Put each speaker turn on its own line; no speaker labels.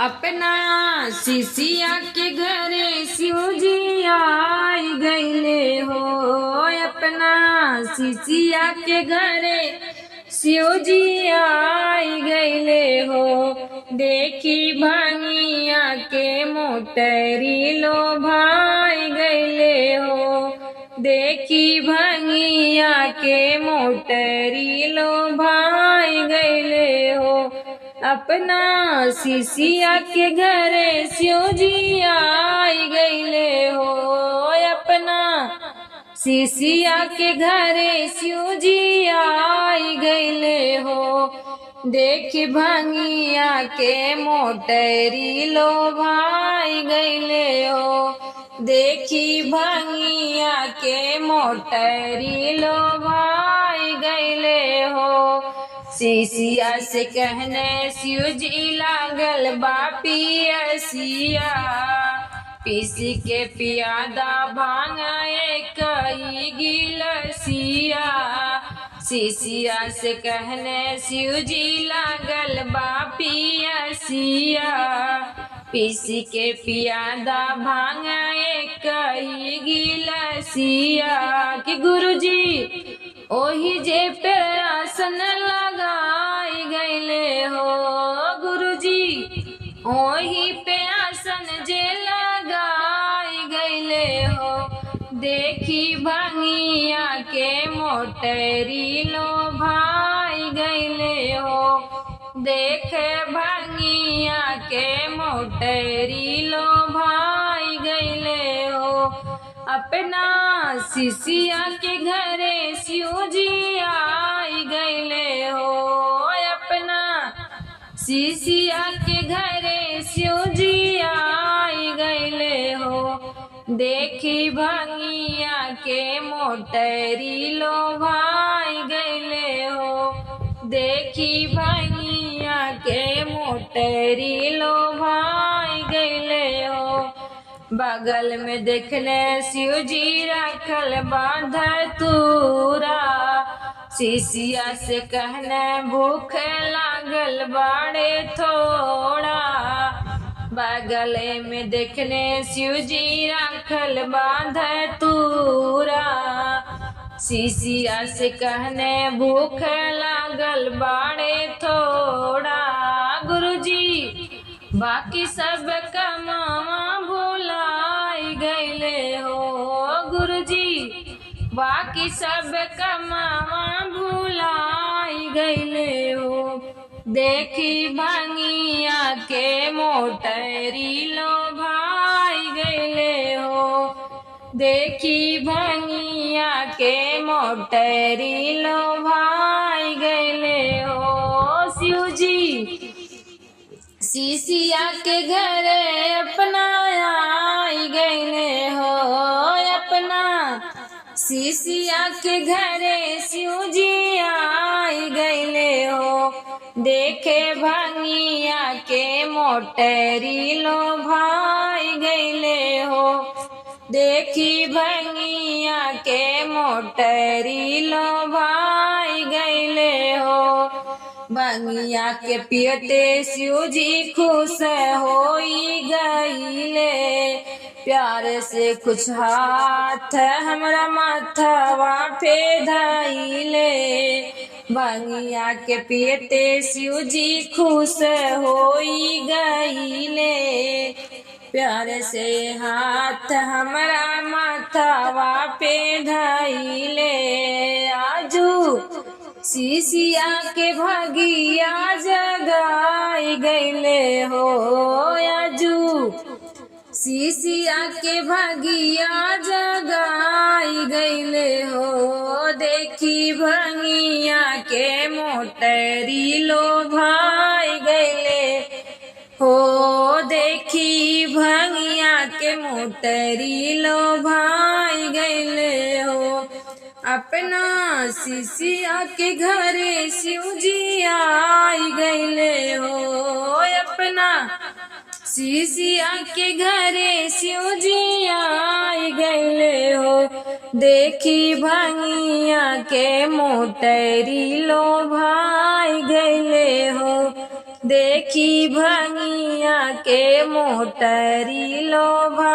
अपना शिशिया के घरे शिवजी आई गईले हो। अपना शिशिया के घरे शिवजी आई गईले हो। देखी भांगिया के मोटरी लो भाई गईले हो। देखी भांगिया के मोटरी लो भाई गईले हो। अपना शिशिया के घरे शिवजी आई गईले हो। अपना शिशिया के घरे शिवजी आई गईले हो। देख भांगिया के मोटरी लो भाई गईले हो। देखी भांगिया के मोटरी लो भाई गईले हो। शिशिया से कहने शिवजी लागल बापियसिया। पीस के पियादा भांगे कई गिलसिया। शिशिया से कहने शिवजी लागल बापियसिया। पीस के पियादा भांगे कई गिलसिया। कि गुरुजी ओही जे पे आसन लगाई गईले हो। गुरुजी ओही पे आसन जे लगाई गईले हो। देखी भांगिया के मोटरी लो भाई गईले हो। देखे भांगिया के मोटरी लो भाई गईले हो। अपना शिशिया के घरे शिवजी आई गईले हो। अपना शिशिया के घरे शिवजी आई गईले हो। देखी भांगिया के मोटरी लो भाई गईले हो। देखी भांगिया के मोटरी लो भाई गईले हो। बगल में देखने शिवजी रखल बांधर तूरा। शिशिया से कहने भूख लागल बाड़े थोड़ा। बगल में देखने शिवजी रखल बांधर तूरा। शिशिया से कहने भूख लागल बाड़े थोड़ा। गुरुजी बाकी सब कमावा भुलाई गईले हो। गुरुजी बाकी सब कमावा भुलाई गईले हो। देखी भांगिया के मोटरी लो भाई गईले हो। देखी भांगिया के मोटरी लो भाई गईले हो। शिवजी शिशिया के घरे अपना आई गईले हो। अपना शिशिया के घरे शिवजी आई गईले हो। देखे भांगिया के मोटरी लो भाई गईले हो। देखी भांगिया के मोटरी लो भाई गईले हो। भांगिया के पियते शिवजी खुश होई गईले। प्यार से कुछ हाथ हमरा माथवा पे धइले। भांगिया के पियते शिवजी खुश होई गईले। प्यार से हाथ हमरा माथवा पे धइले। आजू शिशिया के भागिया जगाई गईले हो। आजू शिशिया के भागिया जगाई गईले हो। देखी भांगिया के मोटरी लो भाई गईले हो। देखी भांगिया के मोटरी लो भाई गईले हो। अपना शिशिया के घरे शिवजी आई गईले हो। अपना शिशिया के घरे शिवजी आई गईले हो। देखी भांगिया के मोटरी लो भाई गईले हो। देखी भांगिया के मोटरी लोभा